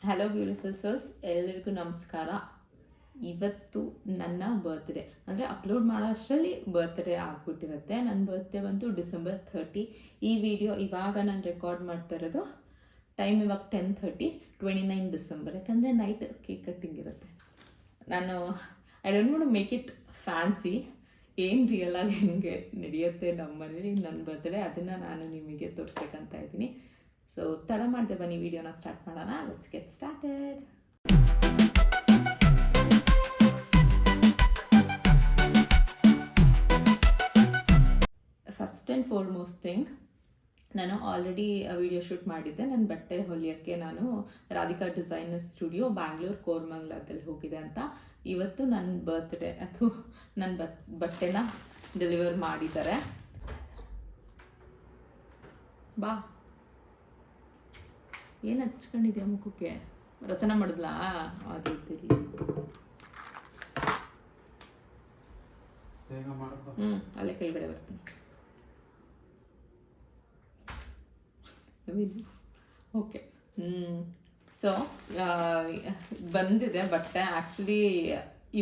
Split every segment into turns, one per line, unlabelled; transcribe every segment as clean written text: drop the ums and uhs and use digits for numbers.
Hello beautiful souls, ಎಲ್ಲರಿಗೂ ನಮಸ್ಕಾರ. ಇವತ್ತು ನನ್ನ ಬರ್ತ್ಡೇ, ಅಂದರೆ ಅಪ್ಲೋಡ್ ಮಾಡೋ ಅಷ್ಟರಲ್ಲಿ ಬರ್ತ್ಡೇ ಆಗ್ಬಿಟ್ಟಿರುತ್ತೆ. ನನ್ನ ಬರ್ತ್ಡೇ ಬಂತು ಡಿಸೆಂಬರ್ 30. ಈ ವಿಡಿಯೋ ಇವಾಗ ನಾನು ರೆಕಾರ್ಡ್ ಮಾಡ್ತಾ ಇರೋದು. ಟೈಮ್ ಇವಾಗ 10:30, 29 ಡಿಸೆಂಬರ್. ಯಾಕಂದರೆ ನೈಟ್ ಕೇಕ್ ಕಟ್ಟಿಂಗ್ ಇರುತ್ತೆ. ನಾನು I don't want to make it fancy. ಏನು ರಿಯಲ್ ಆಗಿ ಹೆಂಗೆ ನಡೆಯುತ್ತೆ ನಮ್ಮ ಮನೇಲಿ ನನ್ನ ಬರ್ತ್ಡೇ, ಅದನ್ನು ನಾನು ನಿಮಗೆ ತೋರಿಸ್ಬೇಕಂತ ಇದ್ದೀನಿ. ಸೊ ತಡ ಮಾಡಿದೆ, ಬನ್ನಿ ವಿಡಿಯೋನ ಸ್ಟಾರ್ಟ್ ಮಾಡೋಣ. Let's get started. First and foremost thing, ನಾನು ಆಲ್ರೆಡಿ ವಿಡಿಯೋ ಶೂಟ್ ಮಾಡಿದ್ದೆ. ನನ್ನ ಬಟ್ಟೆ ಹೊಲಿಯೋಕ್ಕೆ ನಾನು ರಾಧಿಕಾ ಡಿಸೈನರ್ ಸ್ಟುಡಿಯೋ ಬ್ಯಾಂಗ್ಳೂರು ಕೋರ್ಮಂಗ್ಲದಲ್ಲಿ ಹೋಗಿದೆ ಅಂತ. ಇವತ್ತು ನನ್ನ ಬರ್ತ್ಡೇ, ಅದು ನನ್ನ ಬಟ್ಟೆನ ಡೆಲಿವರ್ ಮಾಡಿದ್ದಾರೆ. ಬಾ, ಏನು ಹಚ್ಕೊಂಡಿದ್ಯಾ ಮುಖಕ್ಕೆ? ರಚನೆ ಮಾಡಿದ್ಲಾ? ಅದು ಅಲ್ಲೇ ಕೆಳಗಡೆ ಬರ್ತೀನಿ. ಓಕೆ. ಸೊ ಬಂದಿದೆ ಬಟ್ಟೆ. ಆ್ಯಕ್ಚುಲಿ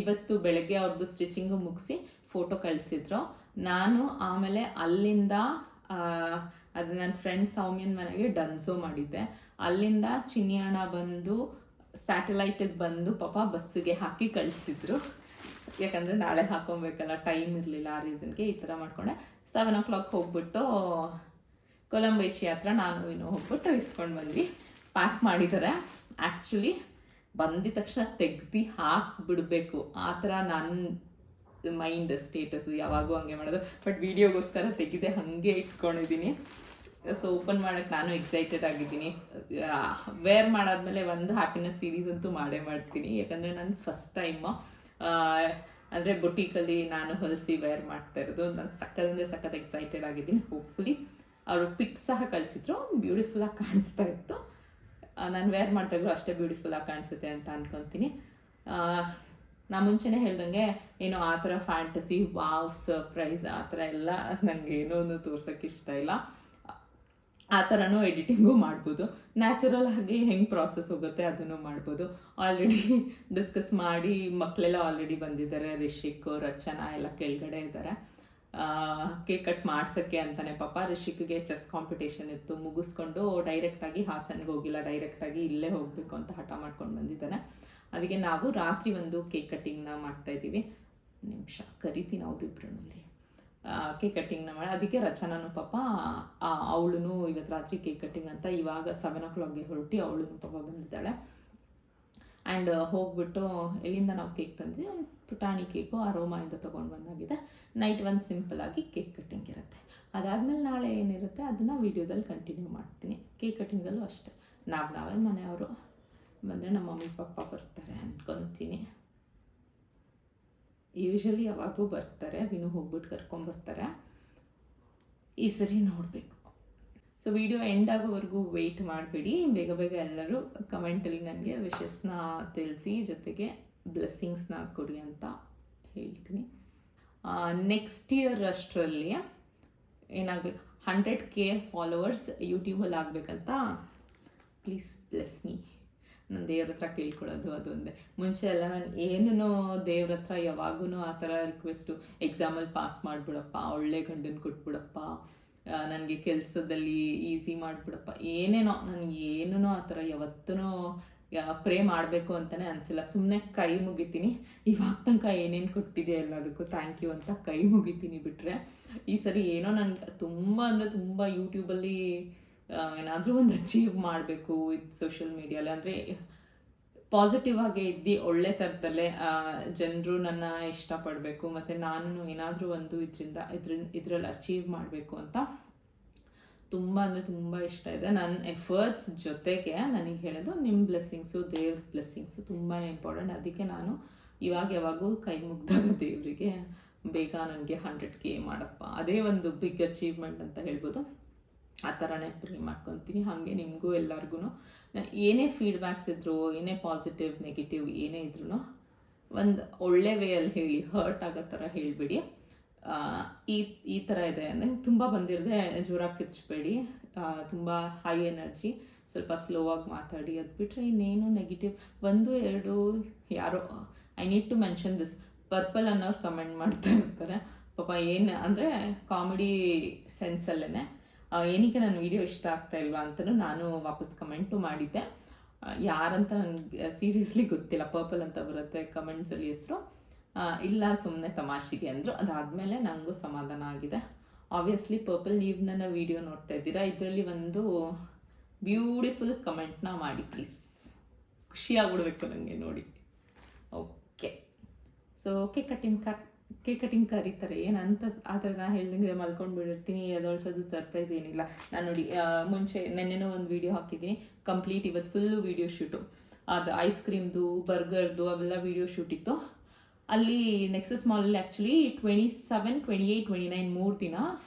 ಇವತ್ತು ಬೆಳಗ್ಗೆ ಅವ್ರದ್ದು ಸ್ಟಿಚಿಂಗು ಮುಗಿಸಿ ಫೋಟೋ ಕಳಿಸಿದ್ರು. ನಾನು ಆಮೇಲೆ ಅಲ್ಲಿಂದ ಅದು ನನ್ನ ಫ್ರೆಂಡ್ ಸೌಮ್ಯನ ಮನೆಗೆ ಡನ್ಸೋ ಮಾಡಿದ್ದೆ. ಅಲ್ಲಿಂದ ಚಿನ್ನಿಯಣ್ಣ ಬಂದು ಸ್ಯಾಟಲೈಟಿಗೆ ಬಂದು ಪಾಪ ಬಸ್ಸಿಗೆ ಹಾಕಿ ಕಳಿಸಿದ್ರು. ಯಾಕಂದರೆ ನಾಳೆ ಹಾಕೊಬೇಕಲ್ಲ, ಟೈಮ್ ಇರಲಿಲ್ಲ. ಆ ರೀಸನ್ಗೆ ಈ ಥರ ಮಾಡ್ಕೊಂಡೆ. 7 o'clock ಹೋಗ್ಬಿಟ್ಟು ಕೊಲಂಬೇಶಿ ಹತ್ರ ನಾನು ಹೋಗ್ಬಿಟ್ಟು ಇಸ್ಕೊಂಡು ಬಂದ್ವಿ. ಪ್ಯಾಕ್ ಮಾಡಿದ್ದಾರೆ. ಆ್ಯಕ್ಚುಲಿ ಬಂದಿದ ತಕ್ಷಣ ತೆಗ್ದು ಹಾಕಿಬಿಡ್ಬೇಕು, ಆ ಥರ ನನ್ನ ಮೈಂಡ್ ಸ್ಟೇಟಸ್ಸು. ಯಾವಾಗೂ ಹಂಗೆ ಮಾಡೋದು. ಬಟ್ ವೀಡಿಯೋಗೋಸ್ಕರ ತೆಗೆದೆ ಹಾಗೆ ಇಟ್ಕೊಂಡಿದ್ದೀನಿ. ಸೊ ಓಪನ್ ಮಾಡೋಕ್ಕೆ ನಾನು ಎಕ್ಸೈಟೆಡ್ ಆಗಿದ್ದೀನಿ. ವೇರ್ ಮಾಡಾದ್ಮೇಲೆ ಒಂದು ಹ್ಯಾಪಿನೆಸ್ ಸೀರೀಸ್ ಅಂತೂ ಮಾಡೇ ಮಾಡ್ತೀನಿ. ಯಾಕಂದರೆ ನಾನು ಫಸ್ಟ್ ಟೈಮು ಅಂದರೆ ಬೊಟೀಕಲ್ಲಿ ನಾನು ಹೊಲಿಸಿ ವೇರ್ ಮಾಡ್ತಾ ಇರೋದು. ನಾನು ಸಖತ್ ಎಕ್ಸೈಟೆಡ್ ಆಗಿದ್ದೀನಿ. ಹೋಪ್ಫುಲಿ ಅವರು ಪಿಕ್ ಸಹ ಕಳಿಸಿದ್ರು, ಬ್ಯೂಟಿಫುಲ್ಲಾಗಿ ಕಾಣಿಸ್ತಾ ಇತ್ತು. ನಾನು ವೇರ್ ಮಾಡ್ತಾಯಿದ್ರು ಅಷ್ಟೇ ಬ್ಯೂಟಿಫುಲ್ಲಾಗಿ ಕಾಣಿಸುತ್ತೆ ಅಂತ ಅಂದ್ಕೊತೀನಿ. ನಾ ಮುಂಚೆನೇ ಹೇಳ್ದಂಗೆ ಏನೋ ಆ ಥರ ಫ್ಯಾಂಟಸಿ, ವಾವ್, ಸರ್ಪ್ರೈಸ್ ಆ ಥರ ಎಲ್ಲ ನನಗೆ ಏನೋ ಒಂದು ತೋರ್ಸೋಕ್ಕೆ ಇಷ್ಟ ಇಲ್ಲ. ಆ ಥರನೂ ಎಡಿಟಿಂಗು ಮಾಡ್ಬೋದು. ನ್ಯಾಚುರಲ್ ಆಗಿ ಹೆಂಗೆ ಪ್ರಾಸೆಸ್ ಹೋಗುತ್ತೆ ಅದನ್ನು ಮಾಡ್ಬೋದು. ಆಲ್ರೆಡಿ ಡಿಸ್ಕಸ್ ಮಾಡಿ ಮಕ್ಕಳೆಲ್ಲ ಆಲ್ರೆಡಿ ಬಂದಿದ್ದಾರೆ. ರಿಷಿಕ್, ರಚನಾ ಎಲ್ಲ ಕೆಳಗಡೆ ಇದ್ದಾರೆ. ಕೇಕ್ ಕಟ್ ಮಾಡ್ಸೋಕ್ಕೆ ಅಂತಲೇ ಪಾಪ. ರಿಷಿಕ್ಗೆ ಚೆಸ್ ಕಾಂಪಿಟೇಷನ್ ಇತ್ತು, ಮುಗಿಸ್ಕೊಂಡು ಡೈರೆಕ್ಟಾಗಿ ಹಾಸನ್ಗೆ ಹೋಗಿಲ್ಲ, ಡೈರೆಕ್ಟಾಗಿ ಇಲ್ಲೇ ಹೋಗಬೇಕು ಅಂತ ಹಠ ಮಾಡ್ಕೊಂಡು ಬಂದಿದ್ದಾನೆ. ಅದಕ್ಕೆ ನಾವು ರಾತ್ರಿ ಒಂದು ಕೇಕ್ ಕಟ್ಟಿಂಗ್ನ ಮಾಡ್ತಾಯಿದ್ದೀವಿ. ನಿಮಿಷ ಕರಿತೀನಿ ಅವರಿಬ್ಬರಲ್ಲಿ. ಕೇಕ್ ಕಟ್ಟಿಂಗ್ನ ಮಾಡಿ ಅದಕ್ಕೆ ರಚನಾನು ಪಾಪ ಅವಳು ಇವತ್ತು ರಾತ್ರಿ ಕೇಕ್ ಕಟ್ಟಿಂಗ್ ಅಂತ ಇವಾಗ 7 o'clockಗೆ ಹೊರಟಿ ಅವಳು ಪಾಪ ಬಂದಿದ್ದಾಳೆ. ಆ್ಯಂಡ್ ಹೋಗ್ಬಿಟ್ಟು ಎಲ್ಲಿಂದ ನಾವು ಕೇಕ್ ತಂದ್ವಿ, ಪುಟಾಣಿ ಕೇಕು ಅರೋಮಾಯಿಂದ ತೊಗೊಂಡು ಬಂದಾಗಿದೆ. ನೈಟ್ ಒಂದು ಸಿಂಪಲ್ಲಾಗಿ ಕೇಕ್ ಕಟ್ಟಿಂಗ್ ಇರುತ್ತೆ. ಅದಾದಮೇಲೆ ನಾಳೆ ಏನಿರುತ್ತೆ ಅದನ್ನು ವೀಡಿಯೋದಲ್ಲಿ ಕಂಟಿನ್ಯೂ ಮಾಡ್ತೀನಿ. ಕೇಕ್ ಕಟ್ಟಿಂಗಲ್ಲೂ ಅಷ್ಟೇ ನಾವೇ ಮನೆಯವರು ಬಂದರೆ ನಮ್ಮ ಮಮ್ಮಿ ಪಪ್ಪ ಬರ್ತಾರೆ ಅಂದ್ಕೊತೀನಿ. ಯೂಶ್ವಲಿ ಯಾವಾಗೂ ಬರ್ತಾರೆ, ವಿನು ಹೋಗ್ಬಿಟ್ಟು ಕರ್ಕೊಂಬರ್ತಾರೆ. ಈ ಸರಿ ನೋಡಬೇಕು. ಸೊ ವಿಡಿಯೋ ಎಂಡ್ ಆಗೋವರೆಗೂ ವೆಯ್ಟ್ ಮಾಡಬೇಡಿ. ಬೇಗ ಎಲ್ಲರೂ ಕಮೆಂಟಲ್ಲಿ ನನಗೆ ವಿಶಸ್ನ ತಿಳಿಸಿ, ಜೊತೆಗೆ ಬ್ಲೆಸ್ಸಿಂಗ್ಸ್ನ ಕೊಡಿ ಅಂತ ಹೇಳ್ತೀನಿ. ನೆಕ್ಸ್ಟ್ ಇಯರ್ ಅಷ್ಟರಲ್ಲಿ ಏನಾಗಬೇಕು, 100K ಫಾಲೋವರ್ಸ್ ಯೂಟ್ಯೂಬಲ್ಲಿ ಆಗಬೇಕಂತ ಪ್ಲೀಸ್ ಬ್ಲೆಸ್ ಮೀ. ನಾನು ದೇವ್ರ ಹತ್ರ ಕೇಳ್ಕೊಳ್ಳೋದು ಅದೊಂದೇ. ಮುಂಚೆ ಎಲ್ಲ ನಾನು ಏನೂ ದೇವ್ರ ಹತ್ರ ಯಾವಾಗೂ ಆ ಥರ ರಿಕ್ವೆಸ್ಟು, ಎಕ್ಸಾಮಲ್ಲಿ ಪಾಸ್ ಮಾಡಿಬಿಡಪ್ಪ, ಒಳ್ಳೆ ಗಂಡನ ಕೊಟ್ಬಿಡಪ್ಪ, ನನಗೆ ಕೆಲಸದಲ್ಲಿ ಈಸಿ ಮಾಡಿಬಿಡಪ್ಪ, ಏನೇನೋ ನನಗೆ ಏನೂ ಆ ಥರ ಯಾವತ್ತೂ ಪ್ರೇ ಮಾಡಬೇಕು ಅಂತಲೇ ಅನಿಸಿಲ್ಲ. ಸುಮ್ಮನೆ ಕೈ ಮುಗಿತೀನಿ. ಇವಾಗ ತನಕ ಏನೇನು ಕೊಟ್ಟಿದೆ ಎಲ್ಲದಕ್ಕೂ ಥ್ಯಾಂಕ್ ಯು ಅಂತ ಕೈ ಮುಗಿತೀನಿ. ಬಿಟ್ಟರೆ ಈ ಸರಿ ಏನೋ ನನಗೆ ತುಂಬ ಯೂಟ್ಯೂಬಲ್ಲಿ ಏನಾದರೂ ಒಂದು ಅಚೀವ್ ಮಾಡಬೇಕು ವಿತ್ ಸೋಷಿಯಲ್ ಮೀಡಿಯಲ್ಲಿ. ಅಂದರೆ ಪಾಸಿಟಿವ್ ಆಗೇ ಇದ್ದು ಒಳ್ಳೆ ಥರದಲ್ಲೇ ಜನರು ನನ್ನ ಇಷ್ಟಪಡಬೇಕು, ಮತ್ತು ನಾನು ಏನಾದರೂ ಒಂದು ಇದರಲ್ಲಿ ಅಚೀವ್ ಮಾಡಬೇಕು ಅಂತ ತುಂಬ ಇಷ್ಟ ಇದೆ. ನನ್ನ ಎಫರ್ಟ್ಸ್ ಜೊತೆಗೆ ನನಗೆ ಹೇಳೋದು ನಿಮ್ಮ ಬ್ಲೆಸ್ಸಿಂಗ್ಸು, ದೇವ್ರ ಬ್ಲೆಸ್ಸಿಂಗ್ಸು ತುಂಬಾ ಇಂಪಾರ್ಟೆಂಟ್. ಅದಕ್ಕೆ ನಾನು ಯಾವಾಗೂ ಕೈ ಮುಗ್ದಾಗ ದೇವರಿಗೆ ಬೇಗ ನನಗೆ 100K ಮಾಡಪ್ಪ, ಅದೇ ಒಂದು ಬಿಗ್ ಅಚೀವ್ಮೆಂಟ್ ಅಂತ ಹೇಳ್ಬೋದು. ಆ ಥರನೇ ಪ್ರೇ ಮಾಡ್ಕೊತೀನಿ. ಹಾಗೆ ನಿಮಗೂ ಎಲ್ಲರಿಗೂ ಏನೇ ಫೀಡ್ಬ್ಯಾಕ್ಸ್ ಇದ್ದರೂ, ಏನೇ ಪಾಸಿಟಿವ್ ನೆಗೆಟಿವ್ ಏನೇ ಇದ್ರೂ ಒಂದು ಒಳ್ಳೆ ವೇಯಲ್ಲಿ ಹೇಳಿ, ಹರ್ಟ್ ಆಗೋ ಥರ ಹೇಳಿಬಿಡಿ. ಈ ಥರ ಇದೆ. ನಂಗೆ ತುಂಬ ಬಂದಿರದೆ ಜೋರಾಗಿ ಕಿರ್ಚಬೇಡಿ, ತುಂಬ ಹೈ ಎನರ್ಜಿ. ಸೊ ಸ್ವಲ್ಪ ಸ್ಲೋ ಆಗಿ ಮಾತಾಡಿ. ಅದು ಬಿಟ್ಟರೆ ಇನ್ನೇನು ನೆಗೆಟಿವ್ 1-2 ಯಾರೋ I need to mention this purple ಅನ್ನೋರು ಕಮೆಂಟ್ ಮಾಡ್ತಾ ಇರ್ತಾರೆ ಪಾಪ. ಏನು ಅಂದರೆ ಕಾಮಿಡಿ ಸೆನ್ಸಲ್ಲೇ ಏನಕ್ಕೆ ನನ್ನ ವೀಡಿಯೋ ಇಷ್ಟ ಆಗ್ತಾ ಇಲ್ವಾ ಅಂತಲೂ ನಾನು ವಾಪಸ್ ಕಮೆಂಟು ಮಾಡಿದ್ದೆ. ಯಾರಂತ ನನಗೆ ಸೀರಿಯಸ್ಲಿ ಗೊತ್ತಿಲ್ಲ. ಪರ್ಪಲ್ ಅಂತ ಬರುತ್ತೆ ಕಮೆಂಟ್ಸಲ್ಲಿ ಹೆಸರು. ಇಲ್ಲ ಸುಮ್ಮನೆ ತಮಾಷೆಗೆ ಅಂದರು. ಅದಾದಮೇಲೆ ನನಗೂ ಸಮಾಧಾನ ಆಗಿದೆ. ಆಬ್ವಿಯಸ್ಲಿ ಪರ್ಪಲ್ ನೀವು ನನ್ನ ವೀಡಿಯೋ ನೋಡ್ತಾ ಇದ್ದೀರಾ, ಇದರಲ್ಲಿ ಒಂದು ಬ್ಯೂಟಿಫುಲ್ ಕಮೆಂಟ್ನ ಮಾಡಿ ಪ್ಲೀಸ್. ಖುಷಿಯಾಗ್ಬಿಡ್ಬೇಕು ನನಗೆ ನೋಡಿ. ಓಕೆ, ಸೊ ಕೇಕ್ ಕಟಿಂಗ್ ಕರೀತಾರೆ ಏನಂತ ಆ ಥರ ನಾನು ಹೇಳ್ದಂಗೆ ಮಲ್ಕೊಂಡು ಬಿಡಿರ್ತೀನಿ. ಅದೊಳ್ಸೋದು ಸರ್ಪ್ರೈಸ್ ಏನಿಲ್ಲ. ನಾನು ನೋಡಿ ಮುಂಚೆ ನೆನ್ನೆನೂ ಒಂದು ವೀಡಿಯೋ ಹಾಕಿದ್ದೀನಿ ಕಂಪ್ಲೀಟ್. ಇವತ್ತು ಫುಲ್ಲು ವೀಡಿಯೋ ಶೂಟು. ಅದು ಐಸ್ ಕ್ರೀಮ್ದು, ಬರ್ಗರ್ದು ಅವೆಲ್ಲ ವೀಡಿಯೋ ಶೂಟ್ ಇತ್ತು. ಅಲ್ಲಿ ನೆಕ್ಸಸ್ ಮಾಲಲ್ಲಿ ಆ್ಯಕ್ಚುಲಿ 27, 28, 29 3 ದಿನ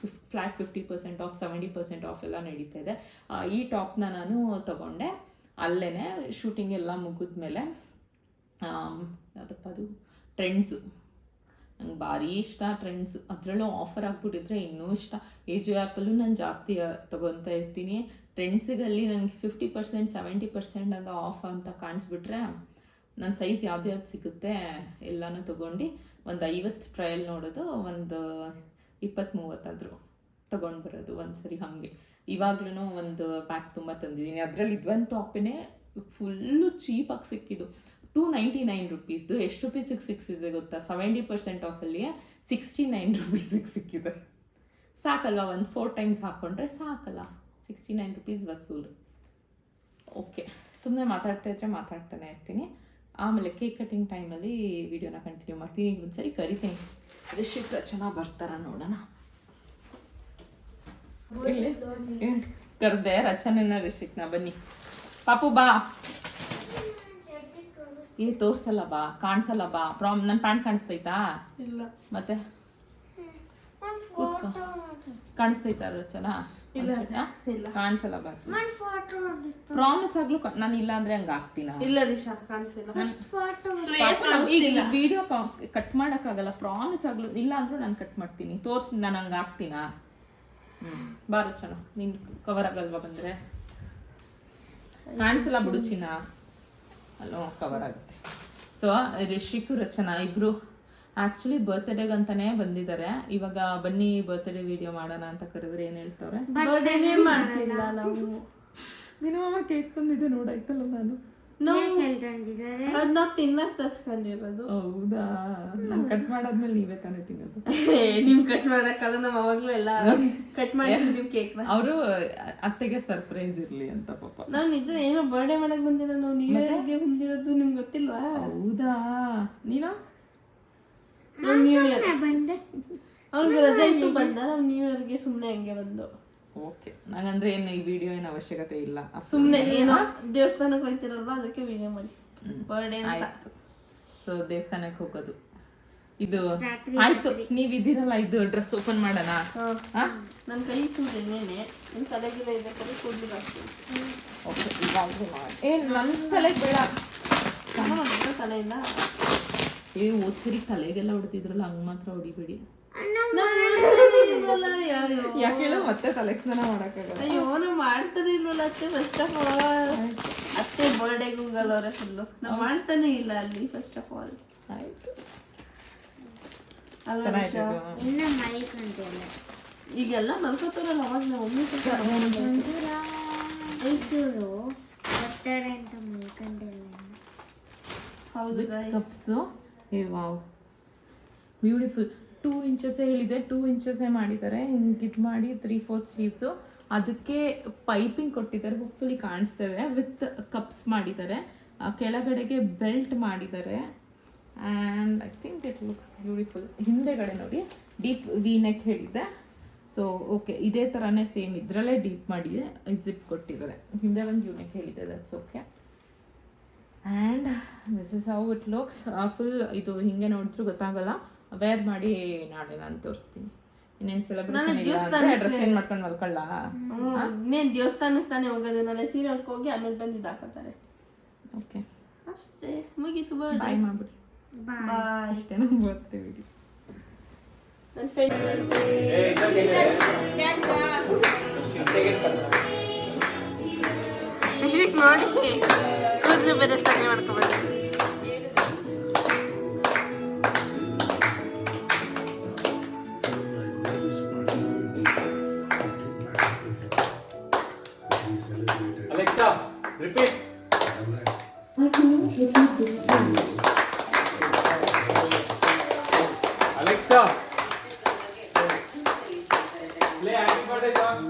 ಫ್ಲ್ಯಾಟ್ 50% ಆಫ್, 70% ಆಫ್ ಎಲ್ಲ ನಡೀತಾ ಇದೆ. ಈ ಟಾಪ್ನ ನಾನು ತೊಗೊಂಡೆ ಅಲ್ಲೇ. ಶೂಟಿಂಗ್ ಎಲ್ಲ ಮುಗಿದ್ಮೇಲೆ ಅದಪ್ಪ ಅದು ಟ್ರೆಂಡ್ಸು, ನಂಗೆ ಭಾರಿ ಇಷ್ಟ ಟ್ರೆಂಡ್ಸು. ಅದರಲ್ಲೂ ಆಫರ್ ಆಗಿಬಿಟ್ಟಿದ್ರೆ ಇನ್ನೂ ಇಷ್ಟ. ಏಜು ಆ್ಯಪಲ್ಲೂ ನಾನು ಜಾಸ್ತಿ ತೊಗೊತಾ ಇರ್ತೀನಿ. ಟ್ರೆಂಡ್ಸಿಗಲ್ಲಿ ನನಗೆ 50%, 70% ಅಂತ ಆಫ್ ಅಂತ ಕಾಣಿಸ್ಬಿಟ್ರೆ ನನ್ನ ಸೈಜ್ ಯಾವ್ದು ಸಿಗುತ್ತೆ ಎಲ್ಲನೂ ತೊಗೊಂಡು ಒಂದು 50 ಟ್ರಯಲ್ ನೋಡೋದು, ಒಂದು 20-30 ಆದರೂ ತೊಗೊಂಡು ಬರೋದು ಒಂದು ಸರಿ. ಹಾಗೆ ಇವಾಗ್ಲೂ ಒಂದು ಪ್ಯಾಕ್ ತುಂಬ ತಂದಿದ್ದೀನಿ. ಅದರಲ್ಲಿ ಇದೊಂದು ಟಾಪಿನೇ ಫುಲ್ಲು ಚೀಪಾಗಿ ಸಿಕ್ಕಿದ್ದು. 299 ರುಪೀಸ್ದು. ಎಷ್ಟು ರುಪೀಸಿಗೆ ಸಿಕ್ಕಿದೆ ಗೊತ್ತಾ? 70% ಆಫಲ್ಲಿ 69 ರುಪೀಸಿಗೆ ಸಿಕ್ಕಿದೆ. ಸಾಕಲ್ವ? ಒಂದು 4 ಟೈಮ್ಸ್ ಹಾಕ್ಕೊಂಡ್ರೆ ಸಾಕಲ್ಲ? 69 ರುಪೀಸ್ ವಸೂಲು. ಓಕೆ, ಸುಮ್ಮನೆ ಮಾತಾಡ್ತಾನೆ ಇರ್ತೀನಿ. ಆಮೇಲೆ ಕೇಕ್ ಕಟಿಂಗ್ ಟೈಮಲ್ಲಿ ವಿಡಿಯೋನ ಕಂಟಿನ್ಯೂ ಮಾಡ್ತೀನಿ. ಈಗ ಒಂದು ಸರಿ ಕರಿತೀನಿ. ರಿಷಿಕ್ ರಚನಾ ಬರ್ತಾರ ನೋಡೋಣ. ಕರೆದೆ ರಚನೆನ ರಿಷಿಕ್ನ. ಬನ್ನಿ ಪಾಪು ಬಾ. ತೋರ್ಸಲ್ಲ ಬಾ, ಕಾಣಿಸಲ್ಲ ಬಾ. ನನ್ನ ಪ್ಯಾಂಟ್ ಕಾಣಿಸ್ತೈತಾ? ಇಲ್ಲ. ಮತ್ತೆ ಕಾಣಿಸ್ತೈತಾ ರಚನಾ? ಕಾಣಿಸಲ್ಲ ಬಾ. ಪ್ರಾಮಿಸ್ ಆಗ್ಲು ನಾನು ಇಲ್ಲ ಅಂದ್ರೆ ಹಂಗ ಆಗ್ತೀನ? ಇಲ್ಲ ರಿಷಾ, ಕಾಣಿಸ್ತಿಲ್ಲ. ವಿಡಿಯೋ ಕಟ್ ಮಾಡಕ್ಕಾಗಲ್ಲ. ಪ್ರಾಮಿಸ್ ಆಗ್ಲು ಇಲ್ಲ ಅಂದ್ರೂ ನಾನು ಕಟ್ ಮಾಡ್ತೀನಿ. ತೋರ್ಸ್ ನಾನು ಹಂಗ ಆಗ್ತೀನ? ಬಾ ರಚನಾ, ನಿನ್ ಕವರ್ ಆಗಲ್ವಾ ಬಂದ್ರೆ? ಕಾಣಿಸಲ್ಲ ಬಿಡು ಚಿನ್ನ. ಅಲ್ಲೋ ಕವರ್ ಆಗುತ್ತೆ. ಸೊ ರಿಷಿಕು ರಚನಾ ಇಬ್ರು ಆ್ಯಕ್ಚುಲಿ ಬರ್ತ್ಡೇಗಂತಾನೆ ಬಂದಿದ್ದಾರೆ. ಇವಾಗ ಬನ್ನಿ ಬರ್ತ್ಡೇ ವಿಡಿಯೋ ಮಾಡೋಣ ಅಂತ ಕರೆದ್ರೆ ಏನು ಹೇಳ್ತವ್ರೆ? ಮಾಡ್ತಿಲ್ಲ ನಾವು. ನಿನ್ನ ಕೇಕ್ ತಂದಿದ್ದೆ ನೋಡಾಯ್ತಲ್ಲ ನಾನು. ನಾವು ತಿನ್ನಕ್ ತರ್ಸ್ಕೊಂಡಿರೋದು. ಹೌದಾ? ನಾನು ಕಟ್ ಮಾಡಾದ್ಮೇಲೆ ನೀವೇ ತಾನೇ ತಿನ್ನೋದು. ನಿಮ್ ಕಟ್ ಮಾಡಕ್ಕಲ್ಲ, ನಾವು ಅವಾಗ್ಲೂ ಎಲ್ಲ ಕಟ್ ಮಾಡಿದ್ವಿ ಕೇಕ್ನ. ಅವರು ಅತ್ತೆಗೆ ಸರ್ಪ್ರೈಸ್ ಇರ್ಲಿ ಅಂತ ಪಾಪ. ನಾವು ನಿಜ ಏನೋ ಬರ್ಡೇ ಮಾಡಕ್ ಬಂದಿರೋ, ನಾವು ನ್ಯೂ ಇಯರ್ಗೆ ಬಂದಿರೋದು. ನಿಮ್ಗೆ ಗೊತ್ತಿಲ್ವಾ? ಹೌದಾ? ನೀನು ನ್ಯೂ ಇಯರ್ ಬಂದೆ, ಅವ್ನಿಗೆ ರಜೆ ಇತ್ತು ಬಂದ. ನಾವು ನ್ಯೂ ಇಯರ್ಗೆ ಸುಮ್ಮನೆ ಹಂಗೆ ಬಂದು. ಓಕೆ, ನಂಗಂದ್ರೆ ಏನು ಈ ವಿಡಿಯೋ ಏನು ಅವಶ್ಯಕತೆ ಇಲ್ಲ. ಸುಮ್ಮನೆ ಏನೋ ದೇವಸ್ಥಾನಕ್ಕೆ ಹೋಗ್ತಿರಲ್ವಾ, ಅದಕ್ಕೆ ವಿಡಿಯೋ ಮಾಡಿ ಬರ್ಡೇ ಆಯ್ತು. ಸೊ ದೇವಸ್ಥಾನಕ್ಕೆ ಹೋಗೋದು ಇದು ಆಯ್ತು. ನೀವಿದ್ದೀರಲ್ಲ, ಇದು ಡ್ರೆಸ್ ಓಪನ್ ಮಾಡೋಣ. ನನ್ನ ಕೈ ಚೂರು ಎಣ್ಣೆನೆ, ನನ್ನ ತಲೆಗಿಲ್ಲ ಇದೆ ಕಡೆ ಕೂದಲಿಗೆ ಹಾಕ್ತೀನಿ. ಓಕೆ, ಇವಾಗ ಏನು ನನ್ನ ತಲೆಗೆ ಬೇಡ, ತಲೆಯಿಂದ ಓದ್ಸರಿ ತಲೆಗೆಲ್ಲ ಹೊಡ್ತಿದ್ರಲ್ಲ, ಹಂಗೆ ಮಾತ್ರ ಹೊಡಿಬೇಡಿ. ಯಾಕೆ ಮತ್ತೆ ತಲೆ ಸ್ನಾನ ಮಾಡಕ್ಕಾಗಲ್ಲ? ಅಯ್ಯೋ, ನಾವು ಮಾಡ್ತಾನೆ ಇಲ್ವಲ್ಲ ಅತ್ತೆ. ಫಸ್ಟ್ ಆಫ್ ಆಲ್ ಅತ್ತೆ ಬರ್ಡೇ ಗುಂಗಲ್ ಅವರೇ ಫುಲ್ಲು ನಾವು ಮಾಡ್ತಾನೆ ಇಲ್ಲ ಅಲ್ಲಿ. ಫಸ್ಟ್ ಆಫ್ ಆಲ್ ಆಯ್ತು. ಈಗೆಲ್ಲ ಮಲ್ಕೋತಾರಲ್ಲ, ಅವಾಗ ನಾವು ಒಮ್ಮೆ ಹೌದು ಕಪ್ಸು. ಏ ವಾವ್, ಬ್ಯೂಟಿಫುಲ್. 2 ಇಂಚಸ್ ಹೇಳಿದೆ, 2 ಇಂಚಸ್ ಮಾಡಿದ್ದಾರೆ. ಹಿಂಗೆ ಇದು ಮಾಡಿ 3/4 ಸ್ಲೀವ್ಸು. ಅದಕ್ಕೆ ಪೈಪಿಂಗ್ ಕೊಟ್ಟಿದ್ದಾರೆ, ಹೋಪ್ಫುಲಿ ಕಾಣಿಸ್ತದೆ. ವಿತ್ ಕಪ್ಸ್ ಮಾಡಿದ್ದಾರೆ, ಕೆಳಗಡೆಗೆ ಬೆಲ್ಟ್ ಮಾಡಿದ್ದಾರೆ. And I think it looks beautiful. ಹಿಂದೆಗಡೆ ನೋಡಿ ಡೀಪ್ ವಿ ನೆಕ್ ಹೇಳಿದ್ದೆ. ಸೊ ಓಕೆ, ಇದೇ ಥರನೇ ಸೇಮ್ ಇದರಲ್ಲೇ ಡೀಪ್ ಮಾಡಿದೆ, ಜಿಪ್ ಕೊಟ್ಟಿದ್ದಾರೆ. ಹಿಂದೆ ಒಂದು ಯು ನೆಕ್ ಹೇಳಿದೆ, that's okay. And this is how it looks. Full ಇದು ಹಿಂಗೆ ನೋಡಿದ್ರು ಗೊತ್ತಾಗಲ್ಲ. ವೇರ್ ಮಾಡಿ ನಾಳೆ ನಾನು ತೋರಿಸ್ತೀನಿ. ಇನ್ನೇನು ಸೆಲೆಬ್ರೇಷನ್ ಇಲ್ಲ ಅಂದರೆ ಡ್ರೆಸ್ ಚೇಂಜ್ ಮಾಡ್ಕೊಂಡು ಮಲ್ಕೊಳ್ಳ. ಇನ್ನೇನು ದೇವಸ್ಥಾನಕ್ಕೆ ತಾನೇ ಹೋಗೋದು, ನಾಳೆ ಸೀರೆ ಹೋಗಿ ಆಮೇಲೆ ಬಂದು ಇದು ಹಾಕೋತಾರೆ. ಓಕೆ ಅಷ್ಟೇ, ಮುಗೀತು. ಬಾಯ್ ಮಾಡ್ಬಿಡಿ. ಬಾಯ್. ಅಷ್ಟೇ ನಮ್ಮ ಬರ್ತ್ಡೇ ವಿಡಿಯೋ. ನನ್ನ ಫ್ರೆಂಡ್
ನೋಡಿ ಕೂದಲು ಬೇರೆ ಸರಿ ಮಾಡ್ಕೊಬೋದು.
Alexa, repeat. Alexa, play Happy Birthday song.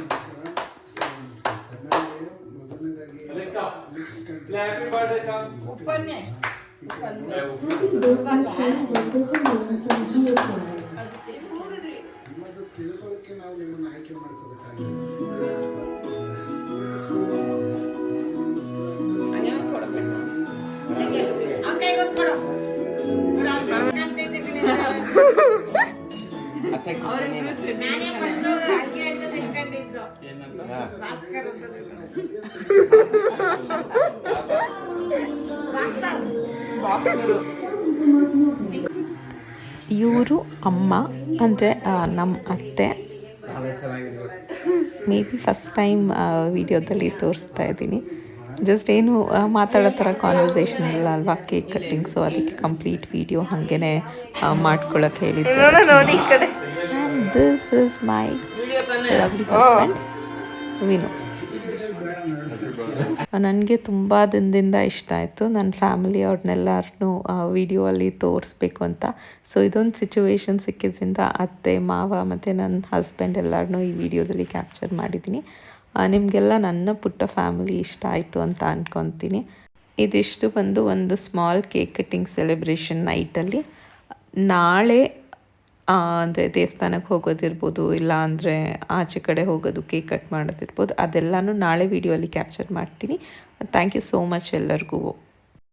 Alexa, play Happy Birthday song.
ತಿಳ್ಕೊಳ್ಳೋಕೆ ನಾವು ನಿಮ್ಮನ್ನು ಆಯ್ಕೆ ಮಾಡ್ಕೋಬೇಕಾಗಿದೆ.
ಇವರು ಅಮ್ಮ ಅಂದರೆ ನಮ್ಮ ಅತ್ತೆ. ಮೇ ಬಿ ಫಸ್ಟ್ ಟೈಮ್ ವಿಡಿಯೋದಲ್ಲಿ ತೋರಿಸ್ತಾ ಇದ್ದೀನಿ. ಜಸ್ಟ್ ಏನು ಮಾತಾಡೋ ಥರ ಕಾನ್ವರ್ಸೇಷನ್ ಇಲ್ಲ ಅಲ್ವಾ, ಕೇಕ್ ಕಟ್ಟಿಂಗ್. ಸೊ ಅದಕ್ಕೆ ಕಂಪ್ಲೀಟ್ ವಿಡಿಯೋ ಹಾಗೇ ಮಾಡ್ಕೊಳಕ್ಕೆ ಹೇಳಿದ್ದಾರೆ. And this is my lovely husband Vinu. ನನಗೆ ತುಂಬ ದಿನದಿಂದ ಇಷ್ಟ ಆಯಿತು ನನ್ನ ಫ್ಯಾಮಿಲಿ ಅವ್ರನ್ನೆಲ್ಲರನ್ನೂ ವಿಡಿಯೋ ಅಲ್ಲಿ ತೋರಿಸ್ಬೇಕು ಅಂತ. ಸೊ ಇದೊಂದು ಸಿಚುವೇಶನ್ ಸಿಕ್ಕಿದ್ರಿಂದ ಅತ್ತೆ ಮಾವ ಮತ್ತು ನನ್ನ ಹಸ್ಬೆಂಡ್ ಎಲ್ಲರನ್ನೂ ಈ ವಿಡಿಯೋದಲ್ಲಿ ಕ್ಯಾಪ್ಚರ್ ಮಾಡಿದ್ದೀನಿ. ನಿಮಗೆಲ್ಲ ನನ್ನ ಪುಟ್ಟ ಫ್ಯಾಮಿಲಿ ಇಷ್ಟ ಆಯಿತು ಅಂತ ಅಂದ್ಕೊತೀನಿ. ಇದಿಷ್ಟು ಬಂದು ಒಂದು ಸ್ಮಾಲ್ ಕೇಕ್ ಕಟ್ಟಿಂಗ್ ಸೆಲೆಬ್ರೇಷನ್ ನೈಟಲ್ಲಿ. ನಾಳೆ ಅಂದರೆ ದೇವಸ್ಥಾನಕ್ಕೆ ಹೋಗೋದಿರ್ಬೋದು, ಇಲ್ಲ ಅಂದರೆ ಆಚೆ ಕಡೆ ಹೋಗೋದು, ಕೇಕ್ ಕಟ್ ಮಾಡೋದಿರ್ಬೋದು, ಅದೆಲ್ಲನೂ ನಾಳೆ ವೀಡಿಯೋ ಅಲ್ಲಿ ಕ್ಯಾಪ್ಚರ್ ಮಾಡ್ತೀನಿ. ಥ್ಯಾಂಕ್ ಯು ಸೋ ಮಚ್ ಎಲ್ಲರಿಗೂ.